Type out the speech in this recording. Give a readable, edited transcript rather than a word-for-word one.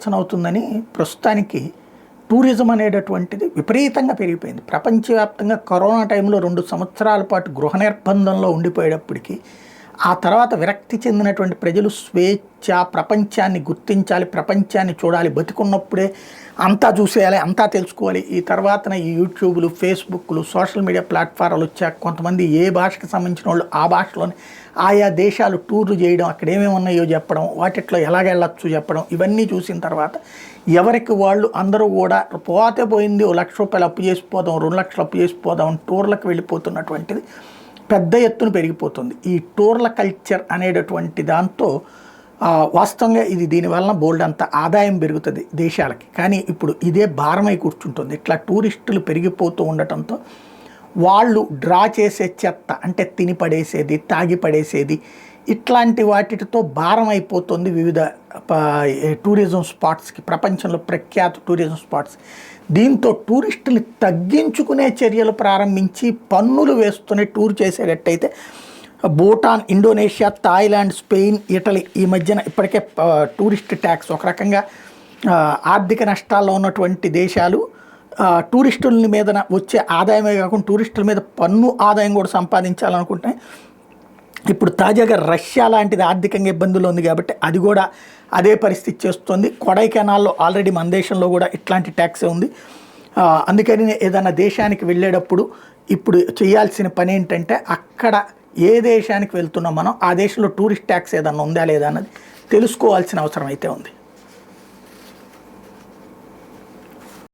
ఆలోచన అవుతుందని ప్రస్తుతానికి టూరిజం అనేటటువంటిది విపరీతంగా పెరిగిపోయింది. ప్రపంచవ్యాప్తంగా కరోనా టైంలో 2 సంవత్సరాల పాటు గృహ నిర్బంధంలో ఉండిపోయేటప్పటికి ఆ తర్వాత విరక్తి చెందినటువంటి ప్రజలు స్వేచ్ఛ, ప్రపంచాన్ని గుర్తించాలి, ప్రపంచాన్ని చూడాలి, బతికున్నప్పుడే అంతా చూసేయాలి, అంతా తెలుసుకోవాలి. ఈ తర్వాతన ఈ యూట్యూబ్లు, ఫేస్బుక్లు, సోషల్ మీడియా ప్లాట్ఫారాలు వచ్చాక కొంతమంది ఏ భాషకు సంబంధించిన వాళ్ళు ఆ భాషలోనే ఆయా దేశాలు టూర్లు చేయడం, అక్కడ ఏమేమి ఉన్నాయో చెప్పడం, వాటిట్లో ఎలాగెళ్ళచ్చు చెప్పడం, ఇవన్నీ చూసిన తర్వాత ఎవరికి వాళ్ళు అందరూ కూడా పోతే పోయింది, ఓ ₹1,00,000 అప్పు చేసిపోదాం, 2 లక్షలు అప్పు చేసిపోదాం టూర్లకు వెళ్ళిపోతున్నటువంటిది పెద్ద ఎత్తున పెరిగిపోతుంది. ఈ టూర్ల కల్చర్ అనేటటువంటి దాంతో వాస్తవంగా ఇది దీనివల్ల బోల్డ్ అంత ఆదాయం పెరుగుతుంది దేశాలకి. కానీ ఇప్పుడు ఇదే భారమై కూర్చుంటుంది. ఇట్లా టూరిస్టులు పెరిగిపోతూ ఉండటంతో వాళ్ళు డ్రా చేసే చెత్త అంటే తిని పడేసేది, తాగి పడేసేది, ఇట్లాంటి వాటితో భారం అయిపోతుంది వివిధ టూరిజం స్పాట్స్కి, ప్రపంచంలో ప్రఖ్యాత టూరిజం స్పాట్స్. దీంతో టూరిస్టుని తగ్గించుకునే చర్యలు ప్రారంభించి పన్నులు వేస్తూనే టూర్ చేసేటట్టయితే Bhutan, Indonesia, Thailand, Spain, Italy ఈ మధ్యన ఇప్పటికే టూరిస్ట్ ట్యాక్స్ ఒక రకంగా ఆర్థిక నష్టాల్లో ఉన్నటువంటి దేశాలు టూరిస్టుల మీద వచ్చే ఆదాయమే కాకుండా టూరిస్టుల మీద పన్ను ఆదాయం కూడా సంపాదించాలనుకుంటే ఇప్పుడు తాజాగా రష్యా లాంటిది ఆర్థికంగా ఇబ్బందులు ఉంది కాబట్టి అది కూడా అదే పరిస్థితి చేస్తుంది. కొడైకెనాల్లో ఆల్రెడీ మన దేశంలో కూడా ఇట్లాంటి ట్యాక్సే ఉంది. అందుకని ఏదైనా దేశానికి వెళ్ళేటప్పుడు ఇప్పుడు చేయాల్సిన పని ఏంటంటే అక్కడ ఏ దేశానికి వెళ్తున్నాం మనం, ఆ దేశంలో టూరిస్ట్ ట్యాక్స్ ఏదన్నా ఉందా లేదా అన్నది తెలుసుకోవాల్సిన అవసరం అయితే ఉంది.